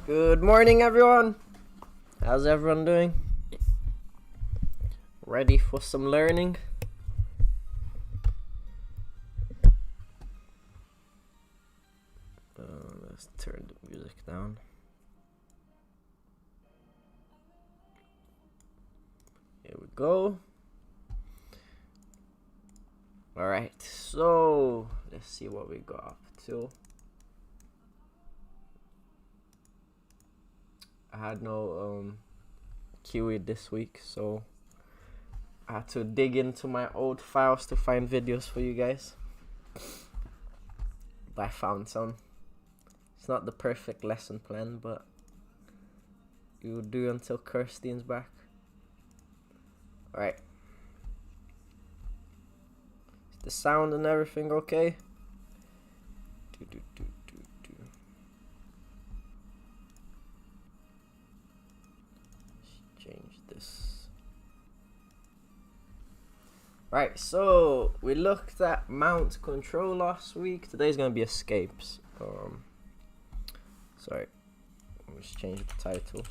Good morning, everyone. How's everyone doing? Ready for some learning? Let's turn the music down. Here we go. Alright, so let's see what we got up to. I had no QE this week, so I had to dig into my old files to find videos for you guys. But I found some. It's not the perfect lesson plan, but it will do until Kirsten's back. Alright. Is the sound and everything okay? Change this. Right, so we looked at mount control last week. Today's gonna be escapes. Sorry, let me just change the title.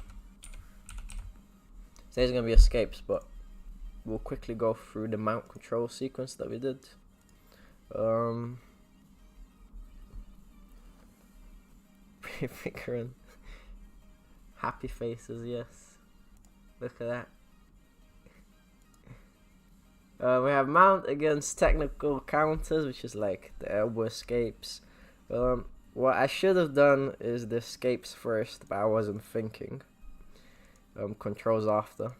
Today's gonna be escapes, but we'll quickly go through the mount control sequence that we did. Figuring happy faces, yes. Look at that. We have mount against technical counters, which is like the elbow escapes. What I should have done is the escapes first, but I wasn't thinking. Controls after.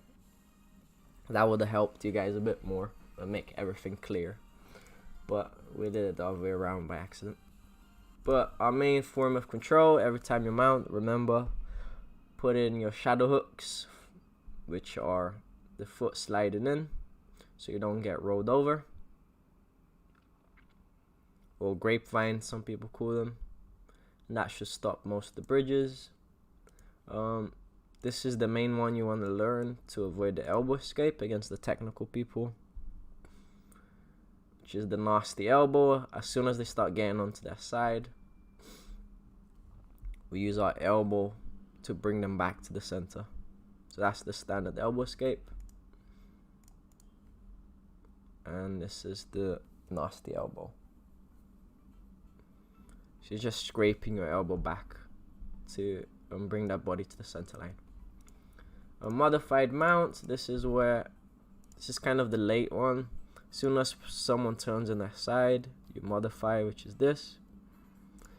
That would have helped you guys a bit more and make everything clear. But we did it the other way around by accident. But our main form of control, every time you mount, remember, put in your shadow hooks, which are the foot sliding in, so you don't get rolled over. Or grapevine, some people call them. And that should stop most of the bridges. This is the main one you want to learn to avoid the elbow escape against the technical people, which is the nasty elbow. As soon as they start getting onto their side, we use our elbow to bring them back to the center. So that's the standard elbow escape. And this is the nasty elbow. So you're just scraping your elbow back to bring that body to the center line. A modified mount, this is kind of the late one. As soon as someone turns on their side, you modify, which is this.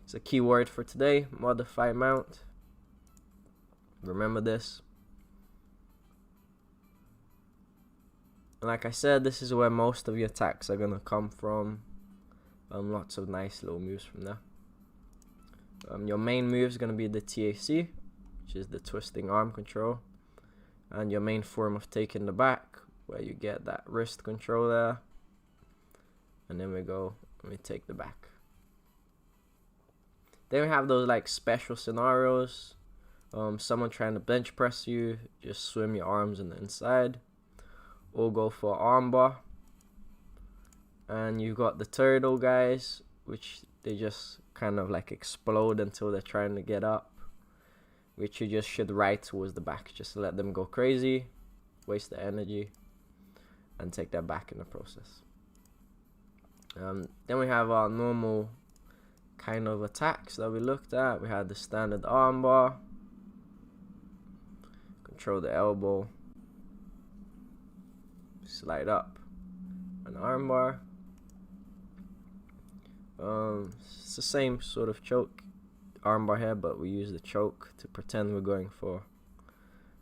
It's a key word for today, modify mount. Remember this. And like I said, this is where most of your attacks are gonna come from. Lots of nice little moves from there. Your main move is gonna be the TAC, which is the twisting arm control, and your main form of taking the back, where you get that wrist control there, and then we take the back. Then we have those like special scenarios. Someone trying to bench press you, just swim your arms on the inside, or go for arm bar. And you've got the turtle guys, which they just kind of like explode until they're trying to get up, which you just should ride towards the back. Just let them go crazy, waste the energy, and take that back in the process. Then we have our normal kind of attacks that we looked at. We had the standard arm bar, control the elbow, slide up, an arm bar. It's the same sort of choke arm bar here, but we use the choke to pretend we're going for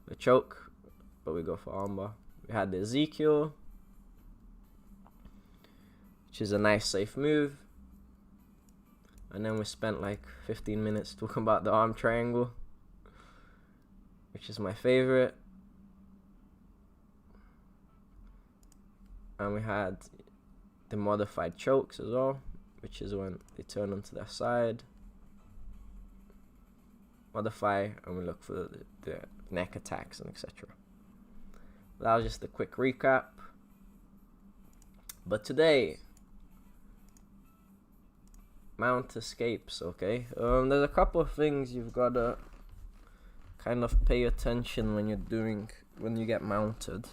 the choke, but we go for arm bar. We had the Ezekiel, which is a nice safe move. And then we spent like 15 minutes talking about the arm triangle, which is my favorite. And we had the modified chokes as well, which is when they turn onto their side. Modify, and we look for the neck attacks and etc. That was just a quick recap. But today, mount escapes, okay? There's a couple of things you've got to kind of pay attention when you get mounted.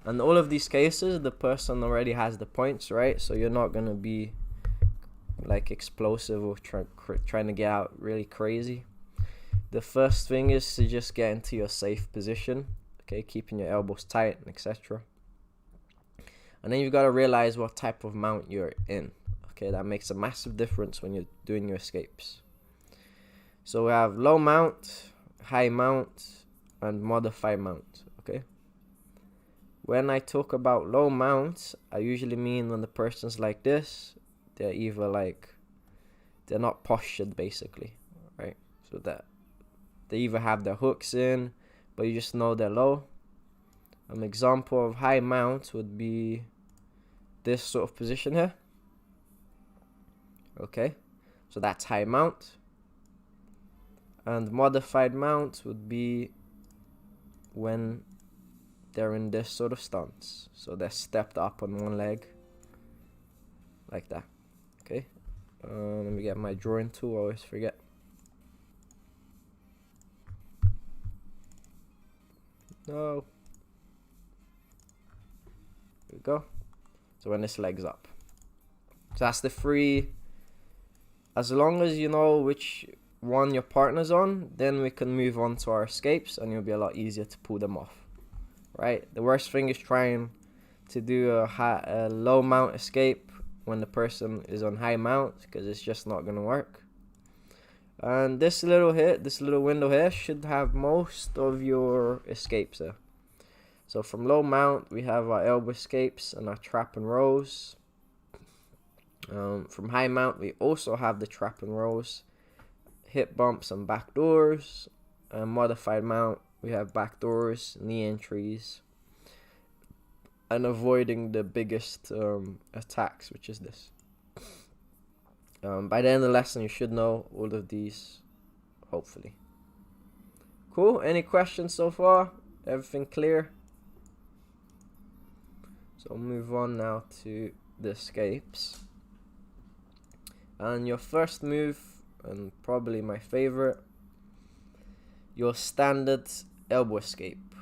And all of these cases, the person already has the points, right? So you're not gonna be like explosive or trying to get out really crazy. The first thing is to just get into your safe position, okay, keeping your elbows tight and etc. And then you've got to realize what type of mount you're in. Okay, that makes a massive difference when you're doing your escapes. So we have low mount, high mount, and modified mount. Okay. When I talk about low mount, I usually mean when the person's like this, they're either like, they're not postured basically, right? So that they either have their hooks in, but you just know they're low. An example of high mount would be this sort of position here. Okay, so that's high mount. And modified mount would be when they're in this sort of stance. So they're stepped up on one leg, like that. Okay, let me get my drawing tool, I always forget. No. There we go. So when this leg's up. So that's the three. As long as you know which one your partner's on, then we can move on to our escapes and it'll be a lot easier to pull them off. Right? The worst thing is trying to do a low mount escape when the person is on high mount, because it's just not going to work. And this little window here should have most of your escapes there. So from low mount, we have our elbow escapes and our trap and rolls. From high mount, we also have the trap and rolls, hip bumps and back doors. Modified mount, we have back doors, knee entries, and avoiding the biggest attacks, which is this. By the end of the lesson, you should know all of these, hopefully. Cool. Any questions so far? Everything clear? So I'll move on now to the escapes. And your first move, and probably my favorite, your standard elbow escape.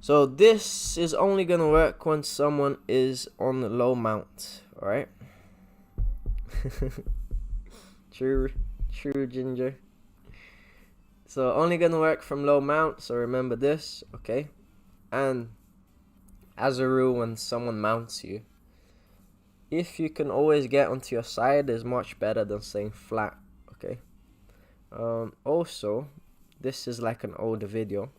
So this is only gonna work when someone is on the low mount, alright? True Ginger. So only gonna work from low mount, so remember this, okay? And as a rule, when someone mounts you, if you can always get onto your side, is much better than staying flat, okay? Also, this is like an older video,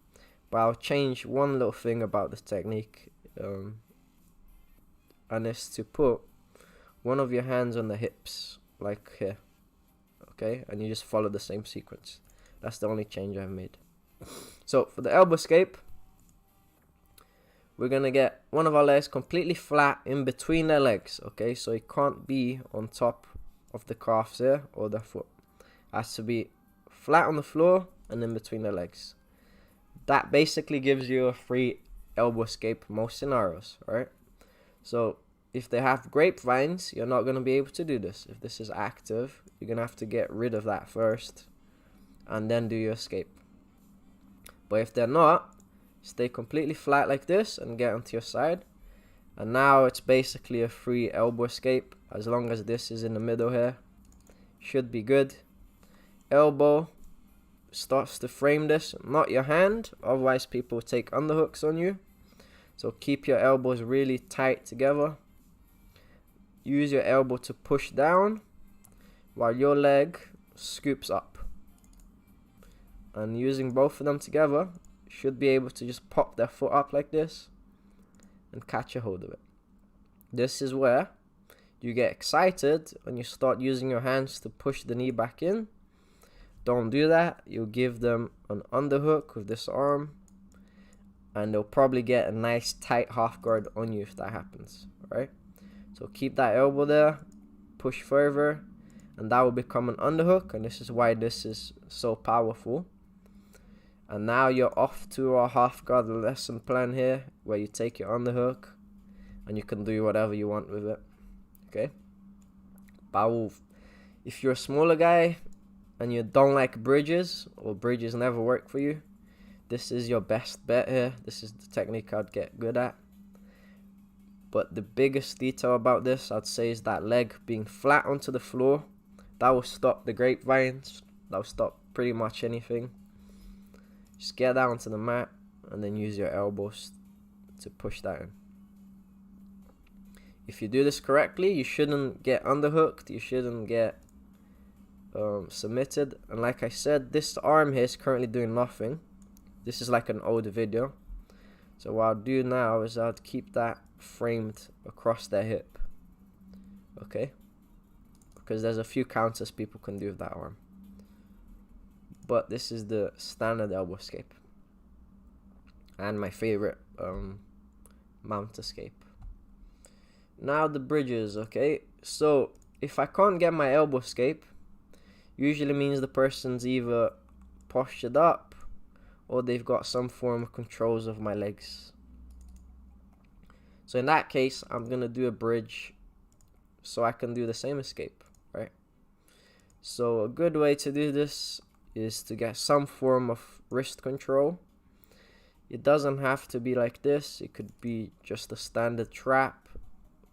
but I'll change one little thing about this technique, and it's to put one of your hands on the hips, like here, okay? And you just follow the same sequence. That's the only change I've made. So for the elbow escape, we're gonna get one of our legs completely flat in between their legs, okay? So it can't be on top of the calves here or the foot. It has to be flat on the floor and in between their legs. That basically gives you a free elbow escape in most scenarios, right? So if they have grapevines, you're not going to be able to do this. If this is active, you're going to have to get rid of that first and then do your escape. But if they're not, stay completely flat like this and get onto your side. And now it's basically a free elbow escape, as long as this is in the middle here. Should be good. Elbow starts to frame this, not your hand, otherwise people take underhooks on you. So keep your elbows really tight together. Use your elbow to push down while your leg scoops up. And using both of them together, should be able to just pop their foot up like this and catch a hold of it. This is where you get excited and you start using your hands to push the knee back in. Don't do that. You'll give them an underhook with this arm and they'll probably get a nice tight half guard on you if that happens, right? So keep that elbow there, push further, and that will become an underhook, and this is why this is so powerful. And now you're off to our half guard lesson plan here, where you take your underhook and you can do whatever you want with it, okay? But if you're a smaller guy, and you don't like bridges, or bridges never work for you, this is your best bet here. This is the technique I'd get good at. But the biggest detail about this, I'd say, is that leg being flat onto the floor. That will stop the grapevines. That will stop pretty much anything. Just get down to the mat and then use your elbows to push that in. If you do this correctly, you shouldn't get underhooked. You shouldn't get submitted. And like I said, this arm here is currently doing nothing. This is like an older video. So what I'll do now is I'll keep that framed across their hip. Okay? Because there's a few counters people can do with that arm. But this is the standard elbow escape. And my favorite mount escape. Now the bridges, okay? So if I can't get my elbow escape, usually means the person's either postured up or they've got some form of controls of my legs. So in that case, I'm gonna do a bridge so I can do the same escape, right? So a good way to do this is to get some form of wrist control. It doesn't have to be like this. It could be just a standard trap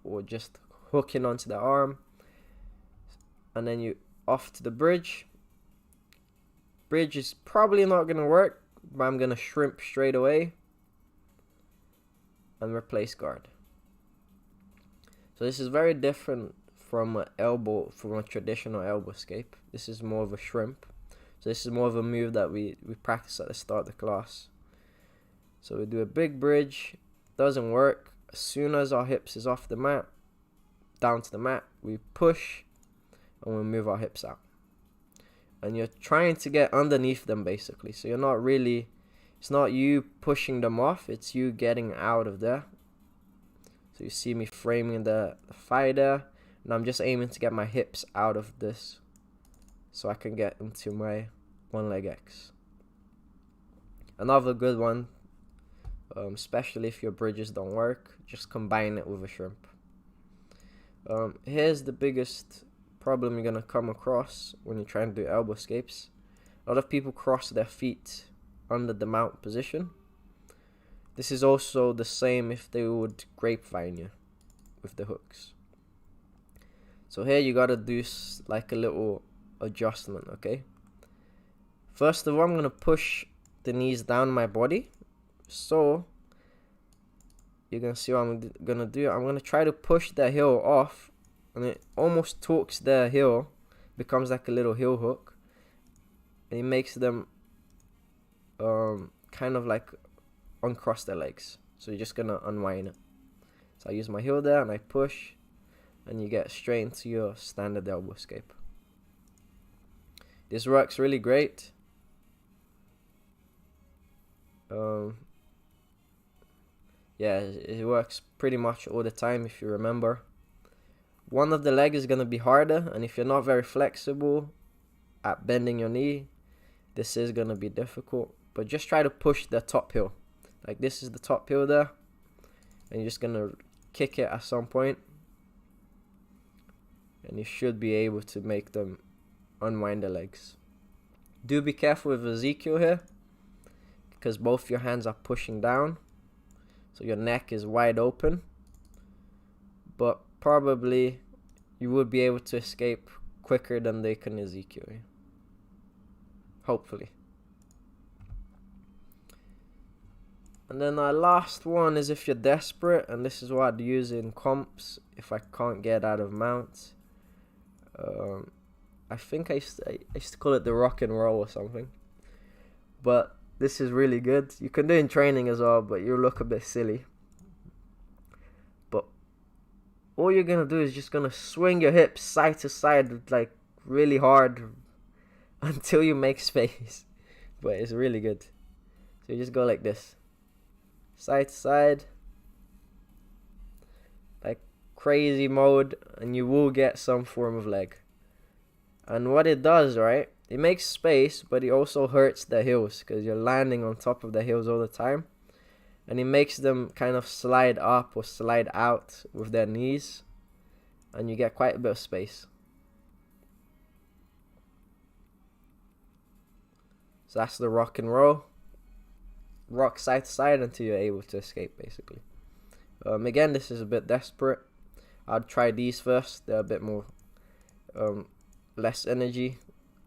or just hooking onto the arm. And then you off to the bridge. Bridge is probably not going to work, but I'm going to shrimp straight away and replace guard. So this is very different from a traditional elbow escape. This is more of a shrimp. So this is more of a move that we practice at the start of the class. So we do a big bridge, doesn't work. As soon as our hips is off the mat, down to the mat, we push and we move our hips out. And you're trying to get underneath them basically. So you're not really, it's not you pushing them off, it's you getting out of there. So you see me framing the thigh there, and I'm just aiming to get my hips out of this so I can get into my one leg X. Another good one, especially if your bridges don't work, just combine it with a shrimp. Here's the biggest problem you're gonna come across when you're trying to do elbow escapes. A lot of people cross their feet under the mount position. This is also the same if they would grapevine you with the hooks. So here you gotta do like a little adjustment, okay? First of all, I'm gonna push the knees down my body. So you're gonna see what I'm gonna do. I'm gonna try to push the heel off, and it almost torques their heel, becomes like a little heel hook, and it makes them kind of like uncross their legs. So you're just gonna unwind it. So I use my heel there and I push, and you get straight into your standard elbow escape. This works really great. Yeah, it works pretty much all the time if you remember. One of the legs is gonna be harder, and if you're not very flexible at bending your knee, this is gonna be difficult. But just try to push the top heel. Like this is the top heel there, and you're just gonna kick it at some point, and you should be able to make them unwind the legs. Do be careful with Ezekiel here, because both your hands are pushing down, so your neck is wide open, but probably you would be able to escape quicker than they can Ezekiel. Hopefully. And then our last one is if you're desperate, and this is what I'd use in comps if I can't get out of mounts. I think I used to call it the rock and roll or something. But this is really good. You can do it in training as well, but you look a bit silly. But all you're going to do is just going to swing your hips side to side like really hard until you make space. But it's really good. So you just go like this. Side to side, like crazy mode, and you will get some form of leg. And what it does, right, it makes space, but it also hurts the heels because you're landing on top of the heels all the time, and it makes them kind of slide up or slide out with their knees, and you get quite a bit of space. So that's the rock and roll. Rock side to side until you're able to escape, basically. Again, this is a bit desperate. I'd try these first. They're a bit more less energy.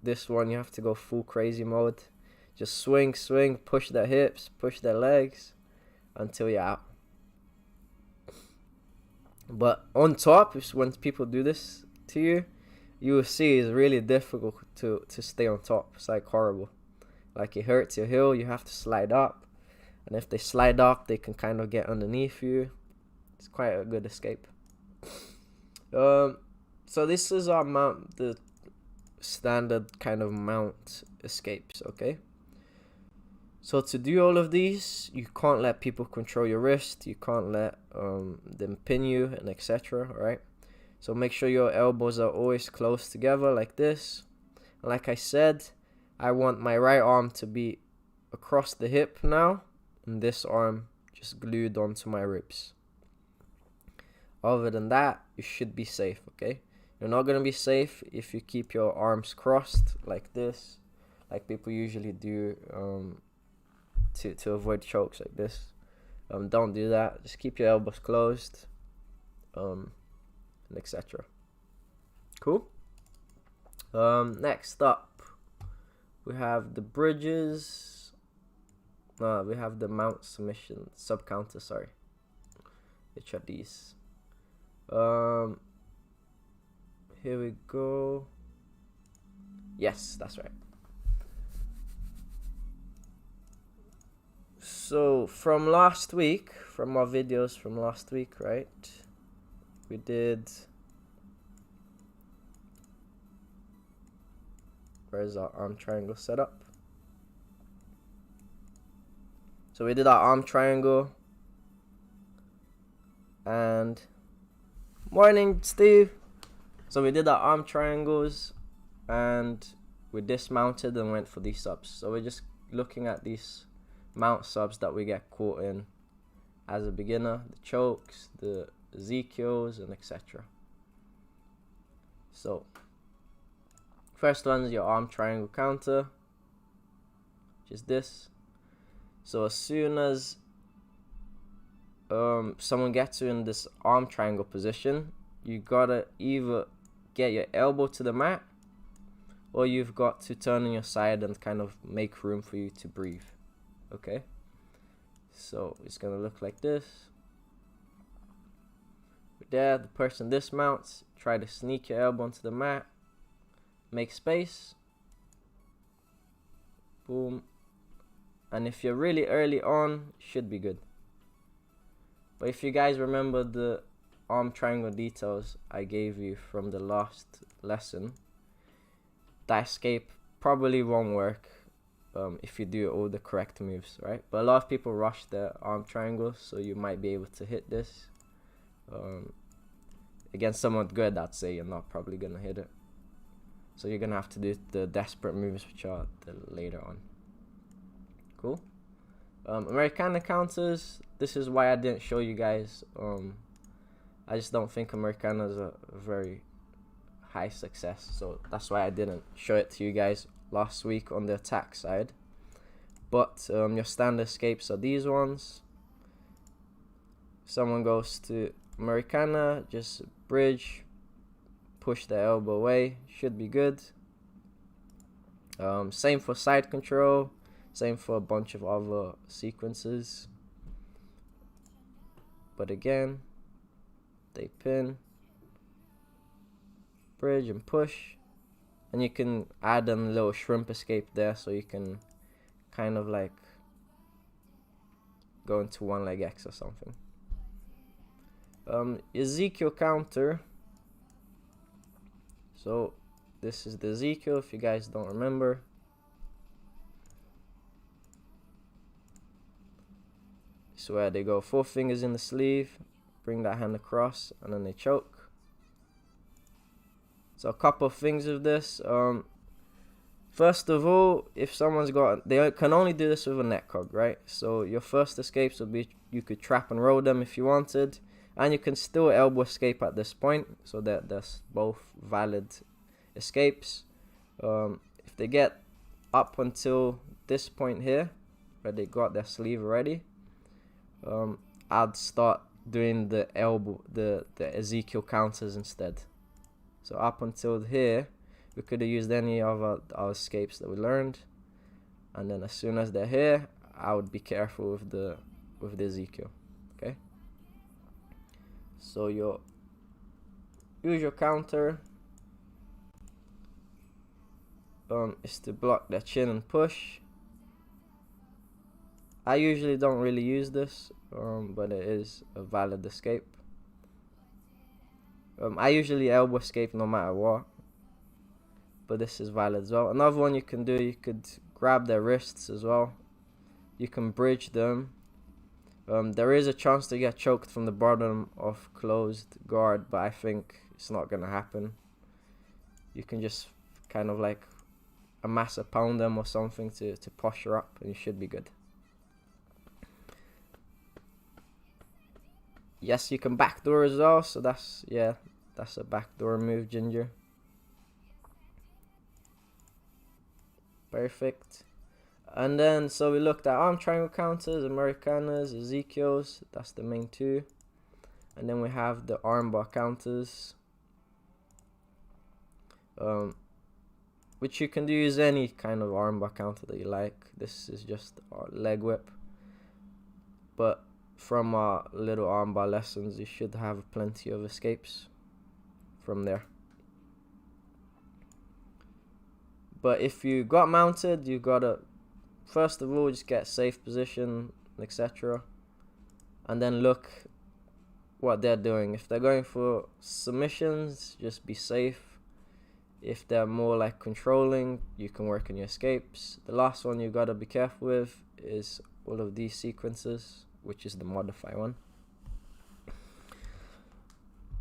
This one you have to go full crazy mode. Just swing, push their hips, push their legs until you're out. But on top, when people do this to you, you will see it's really difficult to stay on top. It's like horrible. Like it hurts your heel, you have to slide up. And if they slide up, they can kind of get underneath you. It's quite a good escape. So this is our mount, the standard kind of mount escapes, okay? So to do all of these, you can't let people control your wrist, you can't let them pin you, and etc. Alright? So make sure your elbows are always close together like this. And like I said, I want my right arm to be across the hip now, and this arm just glued onto my ribs. Other than that, you should be safe, okay? You're not going to be safe if you keep your arms crossed like this, like people usually do to avoid chokes like this. Don't do that. Just keep your elbows closed, and etc. Cool. Next up, we have the bridges. We have the mount submission sub counter. Sorry, which are these? Here we go. Yes, that's right. So from last week, from our videos from last week, right? We did. Where's our arm triangle setup? So we did our arm triangle. And morning, Steve. So we did our arm triangles and we dismounted and went for these subs. So we're just looking at these mount subs that we get caught in as a beginner, the chokes, the Ezekiels, and etc. So first one is your arm triangle counter, which is this. So as soon as someone gets you in this arm triangle position, you gotta either get your elbow to the mat, or you've got to turn on your side and kind of make room for you to breathe. Okay, so it's gonna look like this. There, the person dismounts, try to sneak your elbow onto the mat, make space, boom, and if you're really early on, should be good. But if you guys remember the arm triangle details I gave you from the last lesson, that escape probably won't work if you do all the correct moves, right? But a lot of people rush their arm triangles, so you might be able to hit this. Against someone good, I'd say you're not probably gonna hit it. So you're gonna have to do the desperate moves, which are later on. Cool. Americana counters. This is why I didn't show you guys. I just don't think Americana is a very high success, so that's why I didn't show it to you guys last week on the attack side. But your standard escapes are these ones. Someone goes to Americana, just bridge, push the elbow away, should be good. Same for side control, same for a bunch of other sequences. But again, they pin, bridge and push, and you can add a little shrimp escape there, so you can kind of like go into one leg X or something. Ezekiel counter. So this is the Ezekiel, if you guys don't remember. So where they go 4 fingers in the sleeve, bring that hand across, and then they choke. So a couple of things with this. First of all, if someone's got, they can only do this with a neck hug, right? So your first escapes would be, you could trap and roll them if you wanted, and you can still elbow escape at this point, so that that's both valid escapes. If they get up until this point here, where they got their sleeve already, I'd start doing the elbow, the Ezekiel counters instead. So up until here, we could have used any of our escapes that we learned, and then as soon as they're here, I would be careful with the Ezekiel. Okay. So you use your counter is to block their chin and push. I usually don't really use this, but it is a valid escape. I usually elbow escape no matter what, but this is valid as well. Another one you can do, you could grab their wrists as well. You can bridge them. There is a chance to get choked from the bottom of closed guard, but I think it's not gonna happen. You can just kind of like amass a pound them or something to posture up, and you should be good. Yes, you can backdoor as well, so that's a backdoor move, Ginger. Perfect. And then, so we looked at arm triangle counters, Americanas, Ezekiel's, that's the main two. And then we have the armbar counters, which you can use any kind of armbar counter that you like. This is just our leg whip. But from our little armbar lessons, you should have plenty of escapes from there. But if you got mounted, you gotta first of all just get safe position, etc. And then look what they're doing. If they're going for submissions, just be safe. If they're more like controlling, you can work on your escapes. The last one you gotta be careful with is all of these sequences, which is the modify one.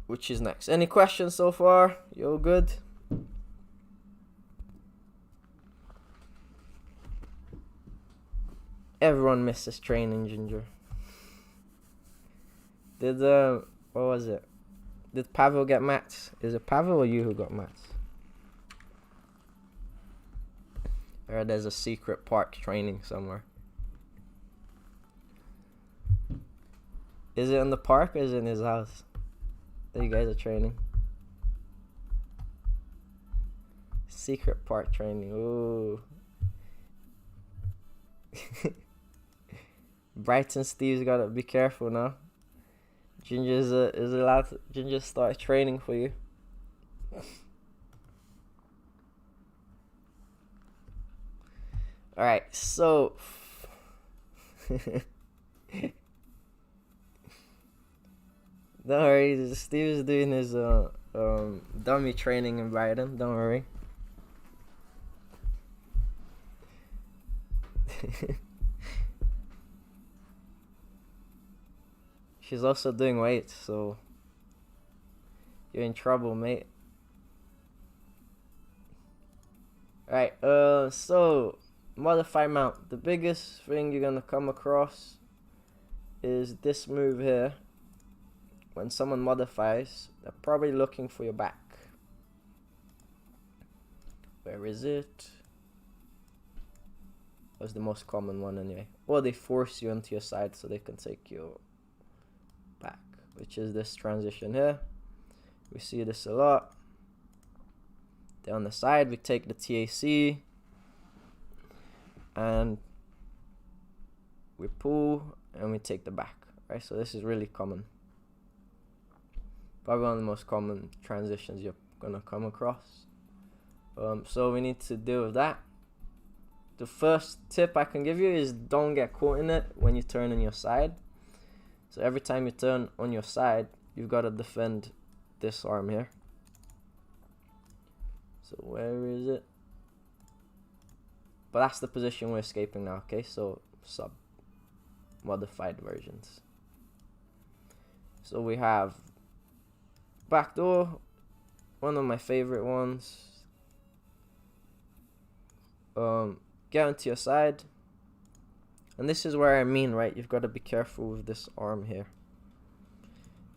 Which is next. Any questions so far? You all good? Everyone misses training, Ginger. Did what was it? Did Pavel get mats? Is it Pavel or you who got mats? Or there's a secret park training somewhere. Is it in the park or is it in his house that you guys are training? Secret park training. Ooh. Brighton Steve's gotta be careful now. Ginger's is allowed to, Ginger start training for you. Alright, so don't worry, Steve is doing his dummy training in Brighton, don't worry. She's also doing weights, so you're in trouble, mate. Alright, so modify mount. The biggest thing you're gonna come across is this move here. When someone modifies, they're probably looking for your back. Where is it? That's the most common one anyway. Or they force you onto your side so they can take you back, which is this transition here. We see this a lot. Then on the side, we take the TAC and we pull and we take the back, right? So this is really common. Probably one of the most common transitions you're gonna come across. So we need to deal with that. The first tip I can give you is don't get caught in it when you turn on your side. So every time you turn on your side, you've got to defend this arm here. So where is it? But that's the position we're escaping now, okay? So sub modified versions. So we have backdoor, one of my favorite ones. Get onto your side. And this is where I mean, right? You've got to be careful with this arm here.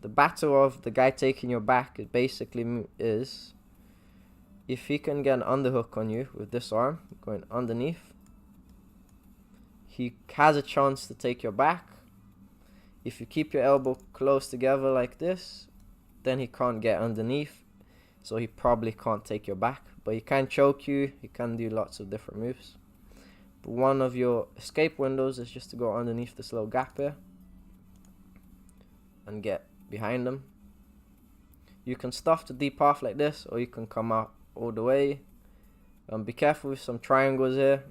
The battle of the guy taking your back is basically is if he can get an underhook on you with this arm going underneath, he has a chance to take your back. If you keep your elbow close together like this, then he can't get underneath, so he probably can't take your back. But he can choke you, he can do lots of different moves. But one of your escape windows is just to go underneath this little gap here and get behind him. You can stuff the deep path like this, or you can come out all the way. Be careful with some triangles here.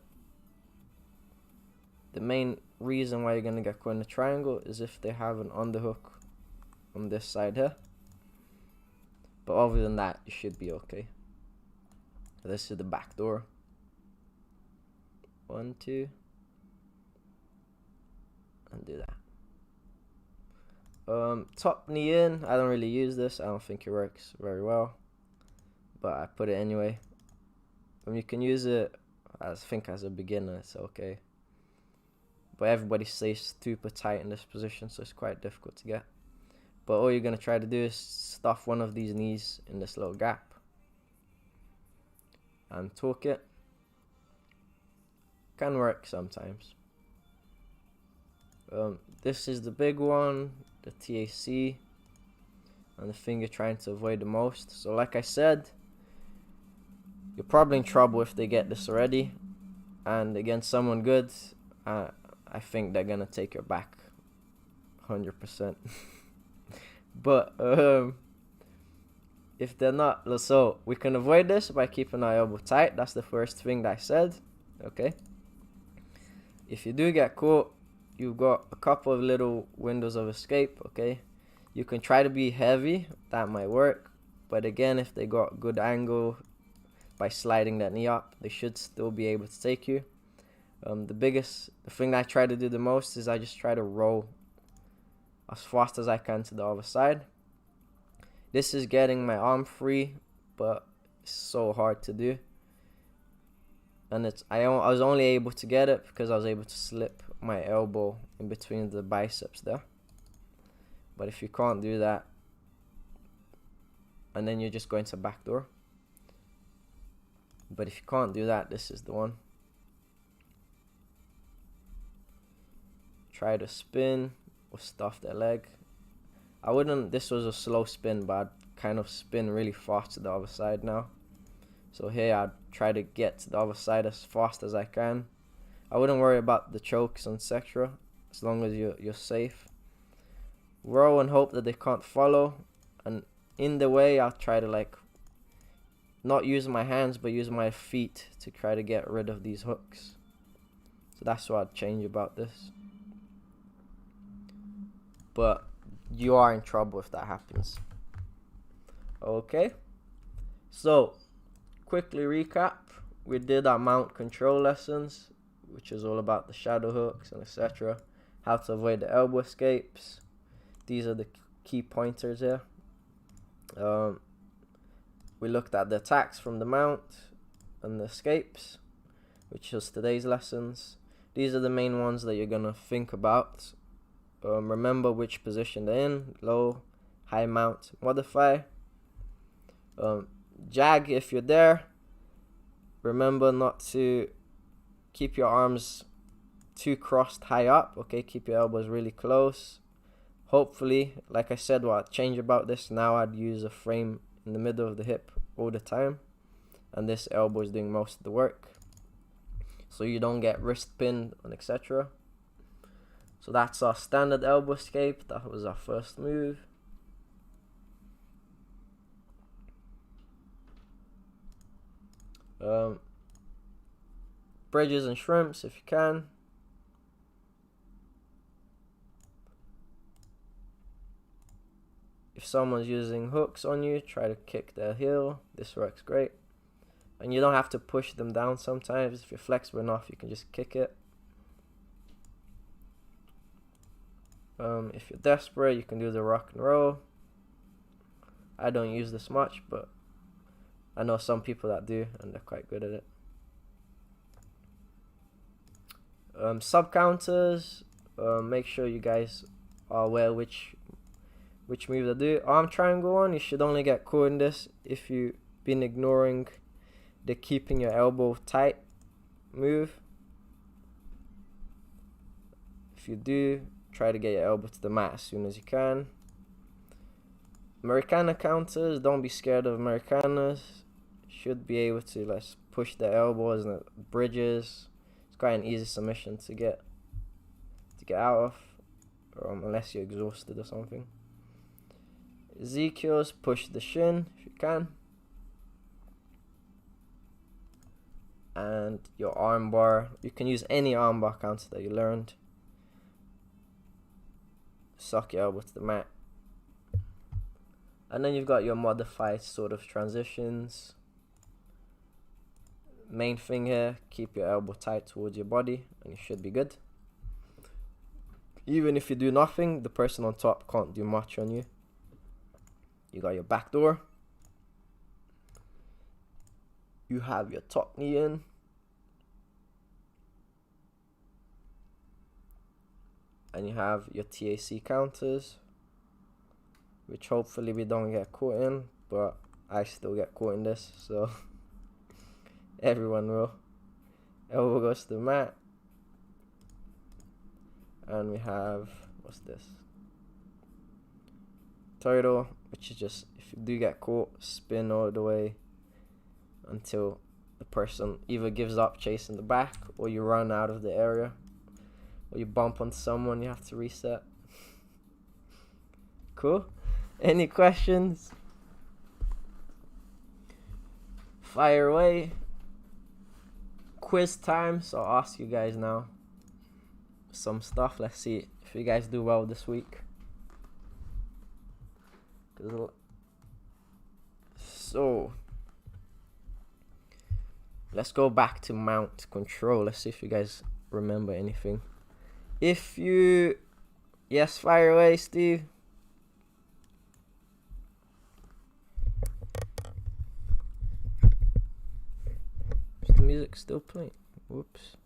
The main reason why you're going to get caught in a triangle is if they have an underhook on this side here. But other than that, you should be okay. So this is the back door. 1, 2. And do that. Top knee in. I don't really use this. I don't think it works very well, but I put it anyway. You can use it, I think, as a beginner. It's okay. But everybody stays super tight in this position, so it's quite difficult to get. But all you're going to try to do is stuff one of these knees in this little gap and torque it. Can work sometimes. This is the big one, the TAC, and the thing you're trying to avoid the most. So like I said, you're probably in trouble if they get this already. And against someone good, I think they're going to take your back 100%. But if they're not, so we can avoid this by keeping our elbow tight. That's the first thing that I said. Okay. If you do get caught, you've got a couple of little windows of escape. Okay. You can try to be heavy. That might work. But again, if they got good angle by sliding that knee up, they should still be able to take you. The thing that I try to do the most is I just try to roll as fast as I can to the other side. This is getting my arm free, but it's so hard to do. And I was only able to get it because I was able to slip my elbow in between the biceps there. But if you can't do that, and then you're just going to backdoor. But if you can't do that, this is the one. Try to spin or stuff their leg. I wouldn't, this was a slow spin, but I'd kind of spin really fast to the other side now. So here I'd try to get to the other side as fast as I can. I wouldn't worry about the chokes and etc. as long as you're safe. Row and hope that they can't follow. And in the way, I'll try to like not use my hands but use my feet to try to get rid of these hooks. So that's what I'd change about this. But you are in trouble if that happens. Okay. So, quickly recap. We did our mount control lessons, which is all about the shadow hooks and etc. How to avoid the elbow escapes. These are the key pointers here. We looked at the attacks from the mount and the escapes, which is today's lessons. These are the main ones that you're going to think about. Remember which position they're in: low, high mount, modify. Jag, if you're there, remember not to keep your arms too crossed high up. Okay, keep your elbows really close. Hopefully, like I said, what I'd change about this now, I'd use a frame in the middle of the hip all the time, and this elbow is doing most of the work, so you don't get wrist pinned and etc. So that's our standard elbow escape. That was our first move. Bridges and shrimps if you can. If someone's using hooks on you, try to kick their heel. This works great. And you don't have to push them down sometimes. If you're flexible enough, you can just kick it. If you're desperate, you can do the rock and roll. I don't use this much, but I know some people that do, and they're quite good at it. Sub counters. Make sure you guys are aware which move to do. Arm triangle one, you should only get caught in this if you've been ignoring the keeping your elbow tight move. if you do, try to get your elbow to the mat as soon as you can. Americana counters, don't be scared of Americanas. Should be able to push the elbows and the bridges. It's quite an easy submission to get out of, unless you're exhausted or something. Ezekiel's, push the shin if you can. And your arm bar, you can use any arm bar counter that you learned. Suck your elbow to the mat. And then you've got your modified sort of transitions. Main thing here, keep your elbow tight towards your body and you should be good. Even if you do nothing, the person on top can't do much on you. You got your back door. You have your top knee in. And you have your TAC counters, which hopefully we don't get caught in, but I still get caught in this, so everyone will. Elbow goes to the mat. And we have, what's this? Turtle, which is just, if you do get caught, spin all the way until the person either gives up chasing the back, or you run out of the area, or you bump onto someone, you have to reset. Cool? Any questions? Fire away. Quiz time, so I'll ask you guys now some stuff. Let's see if you guys do well this week. So let's go back to mount control. Let's see if you guys remember anything. If you, yes, fire away, Steve. Is the music still playing? Whoops.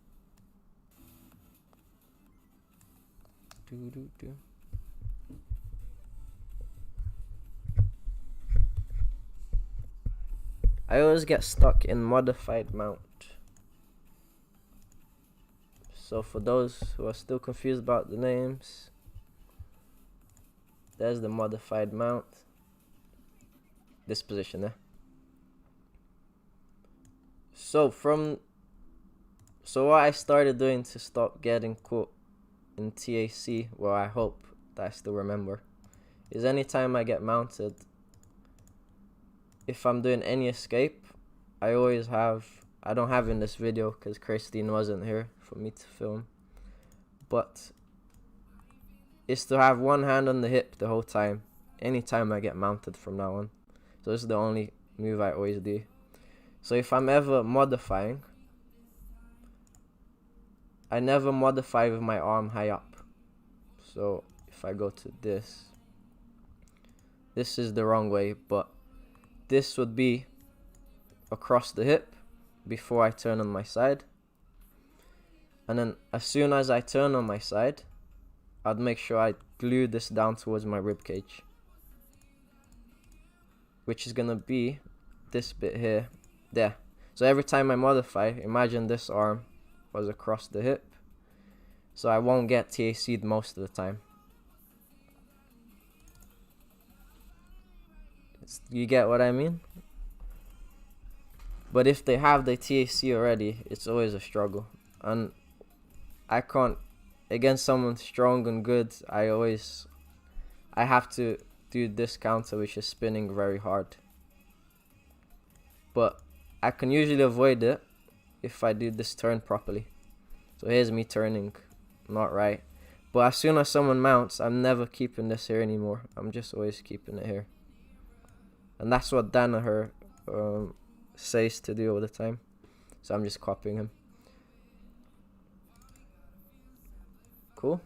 Do. I always get stuck in modified mount. So for those who are still confused about the names, there's the modified mount. This position there. So what I started doing to stop getting caught in TAC, well, I hope that I still remember, is anytime I get mounted, if I'm doing any escape, I always have, I don't have in this video because Christine wasn't here for me to film, but it's to have one hand on the hip the whole time, anytime I get mounted from now on. So this is the only move I always do. So if I'm ever modifying, I never modify with my arm high up. So if I go to this is the wrong way, but this would be across the hip before I turn on my side. And then as soon as I turn on my side, I'd make sure I glue this down towards my rib cage, which is gonna be this bit here, there. So every time I modify, imagine this arm was across the hip, so I won't get TAC'd most of the time. You get what I mean? But if they have the TAC already, it's always a struggle. And I can't, against someone strong and good, I have to do this counter, which is spinning very hard. But I can usually avoid it if I do this turn properly. So here's me turning not right. But as soon as someone mounts, I'm never keeping this here anymore. I'm just always keeping it here. And that's what Danaher says to do all the time. So I'm just copying him. Cool.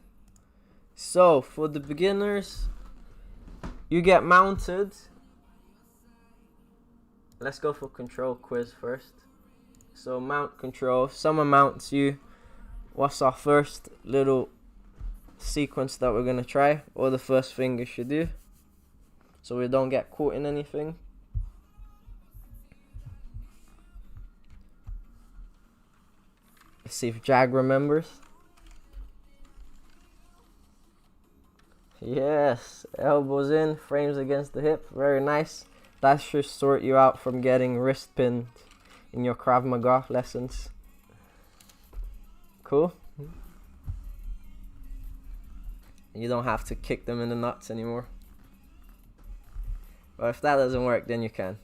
So for the beginners, you get mounted. Let's go for control quiz first. So mount control. If someone mounts you, what's our first little sequence that we're going to try? Or the first thing you should do, so we don't get caught in anything. Let's see if Jag remembers. Yes, elbows in, frames against the hip. Very nice. That should sort you out from getting wrist pinned in your Krav Maga lessons. Cool. You don't have to kick them in the nuts anymore. But if that doesn't work, then you can.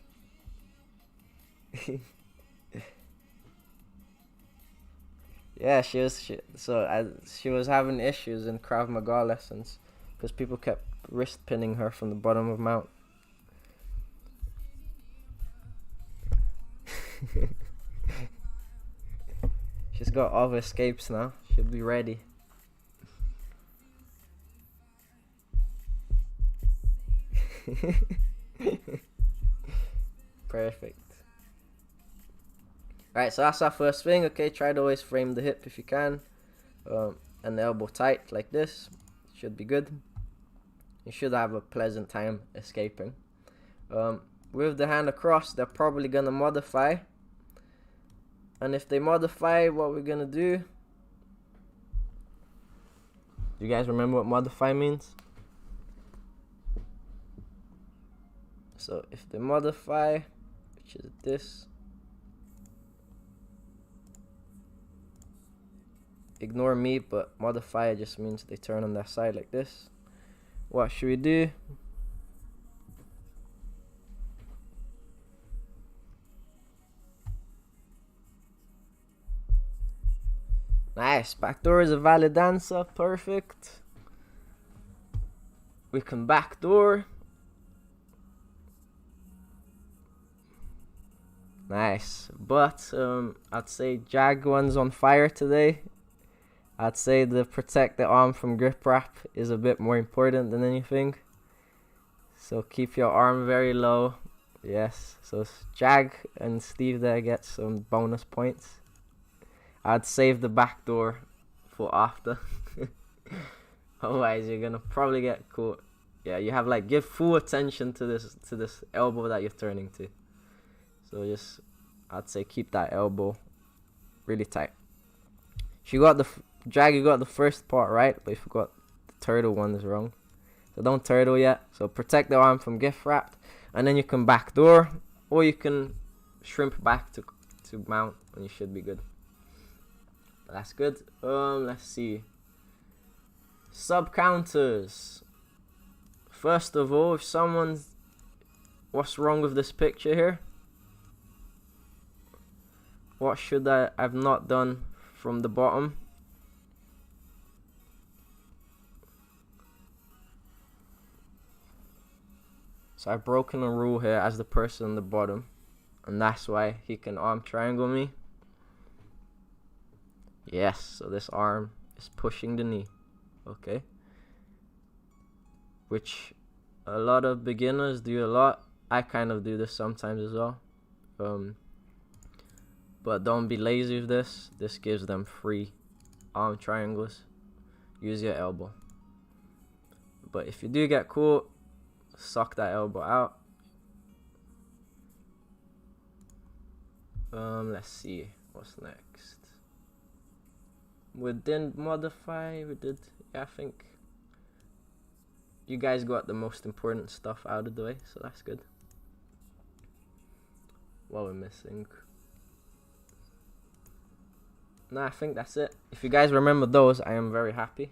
Yeah, she was having issues in Krav Maga lessons because people kept wrist pinning her from the bottom of mount. She's got other escapes now. She'll be ready. Perfect. Alright, so that's our first thing. Okay, try to always frame the hip if you can. And the elbow tight like this. Should be good. You should have a pleasant time escaping. With the hand across, they're probably gonna modify. And if they modify, what we're gonna do... Do you guys remember what modify means? So if they modify, which is this, ignore me, but modify just means they turn on their side like this. What should we do? Nice, backdoor is a valid answer, perfect. We can backdoor. Nice, but I'd say Jag one's on fire today. I'd say the protect the arm from grip wrap is a bit more important than anything. So keep your arm very low. Yes, so Jag and Steve there get some bonus points. I'd save the backdoor for after. Otherwise you're gonna probably get caught. Yeah, you have like give full attention to this elbow that you're turning to. So just, I'd say keep that elbow really tight. You got the Jag, you got the first part right, but you forgot the turtle one is wrong. So don't turtle yet. So protect the arm from gift wrapped, and then you can backdoor, or you can shrimp back to mount, and you should be good. That's good. Let's see. Sub counters. First of all, if someone's, what's wrong with this picture here? What should I've not done from the bottom? So I've broken a rule here as the person on the bottom, and that's why he can arm triangle me. Yes, so this arm is pushing the knee. Okay. Which a lot of beginners do a lot. I kind of do this sometimes as well. But don't be lazy with this. This gives them free arm triangles. Use your elbow. But if you do get caught, suck that elbow out. Let's see. What's next? We didn't modify. We did. Yeah, I think you guys got the most important stuff out of the way, so that's good. What we're missing? Nah, I think that's it. If you guys remember those, I am very happy.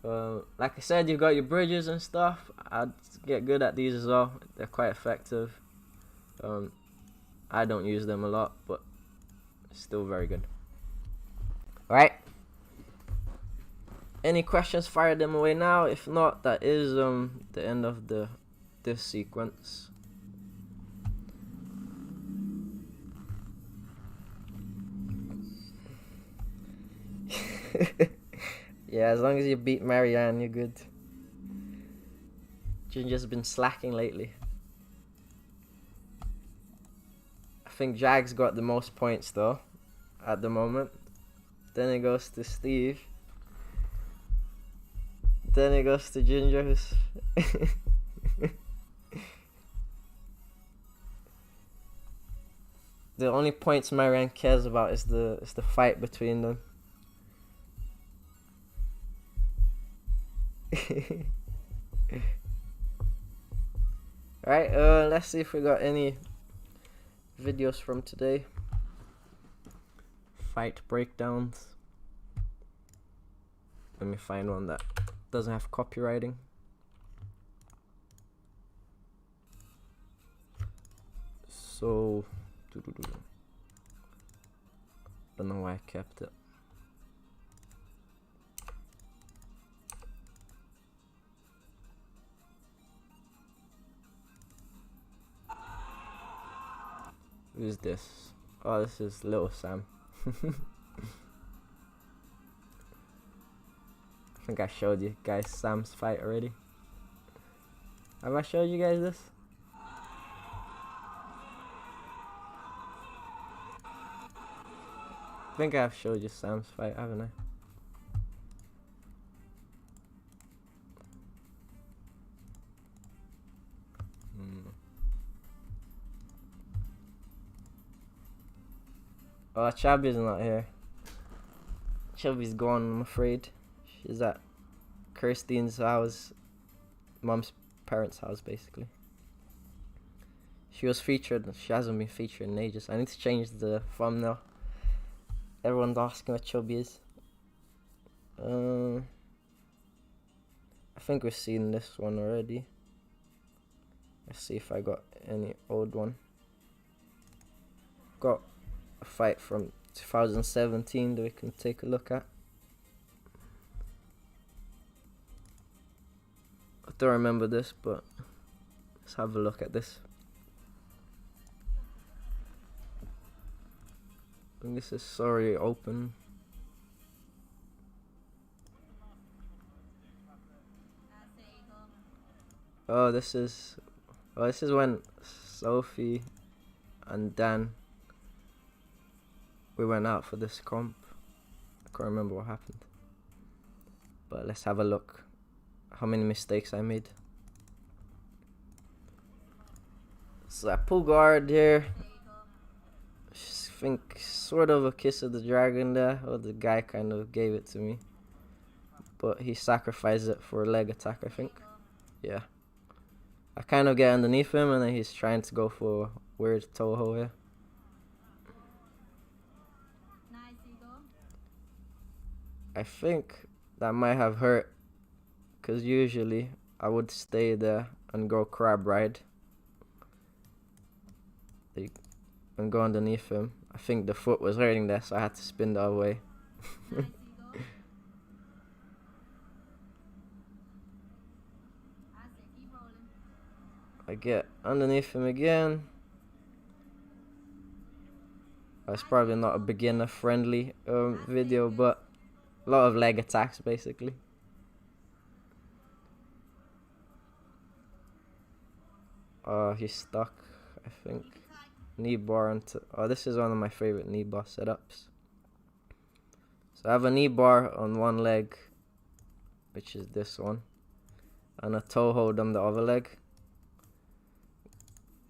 Like I said, you've got your bridges and stuff. I'd get good at these as well. They're quite effective. I don't use them a lot, but still very good. Alright. Any questions, fire them away now. If not, that is the end of this sequence. Yeah, as long as you beat Marianne, you're good. Ginger's been slacking lately. I think Jag's got the most points though, at the moment. Then it goes to Steve. Then it goes to Ginger, who's... The only points Marianne cares about is the fight between them. Alright, let's see if we got any videos from today. Fight breakdowns. Let me find one that doesn't have copywriting. So, don't know why I kept it. Who's this? Oh, this is Little Sam. I think I showed you guys Sam's fight already. Have I showed you guys this? I think I've showed you Sam's fight, haven't I? Oh, Chubby's not here. Chubby's gone, I'm afraid. She's at Kirsten's house, mom's parents' house, basically. She was featured. She hasn't been featured in ages. I need to change the thumbnail. Everyone's asking what Chubby is. I think we've seen this one already. Let's see if I got any old one. Got a fight from 2017 that we can take a look at. I don't remember this, but let's have a look at this. I think this is Sorry Open. Oh, this is when Sophie and Dan, we went out for this comp. I can't remember what happened, but let's have a look how many mistakes I made. So I pull guard here. I think sort of a kiss of the dragon there, or the guy kind of gave it to me, but he sacrificed it for a leg attack, I think. Yeah, I kind of get underneath him and then he's trying to go for a weird Toho here. I think that might have hurt, because usually I would stay there and go crab ride and go underneath him. I think the foot was hurting there, so I had to spin the other way. I get underneath him again. It's probably not a beginner friendly video, but a lot of leg attacks basically. He's stuck, I think. Knee bar onto. Oh, this is one of my favorite knee bar setups. So I have a knee bar on one leg, which is this one, and a toe hold on the other leg,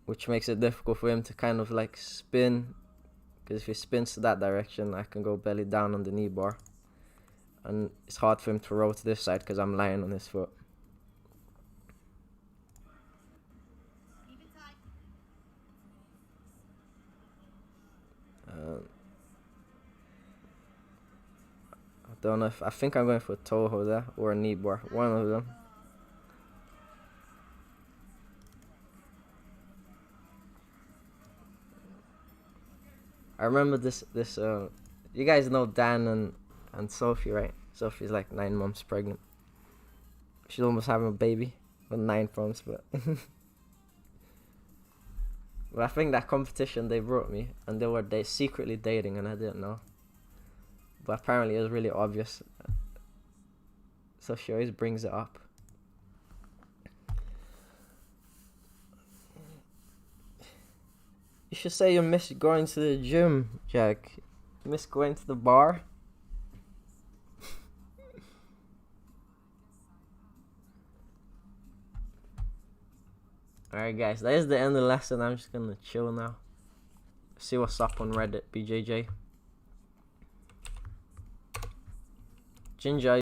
which makes it difficult for him to kind of like spin, because if he spins to that direction, I can go belly down on the knee bar, and it's hard for him to roll to this side because I'm lying on his foot. I don't know if I think I'm going for a toe hold there or a knee bar, one of them. I remember this you guys know Dan and Sophie, right? Sophie's like 9 months pregnant. She's almost having a baby. Well, 9 months, but but I think that competition they brought me, and they were secretly dating, and I didn't know. But apparently it was really obvious. So she always brings it up. You should say you miss going to the gym, Jack. You miss going to the bar. Alright guys, that is the end of the lesson. I'm just gonna chill now. See what's up on Reddit, BJJ. Ginger.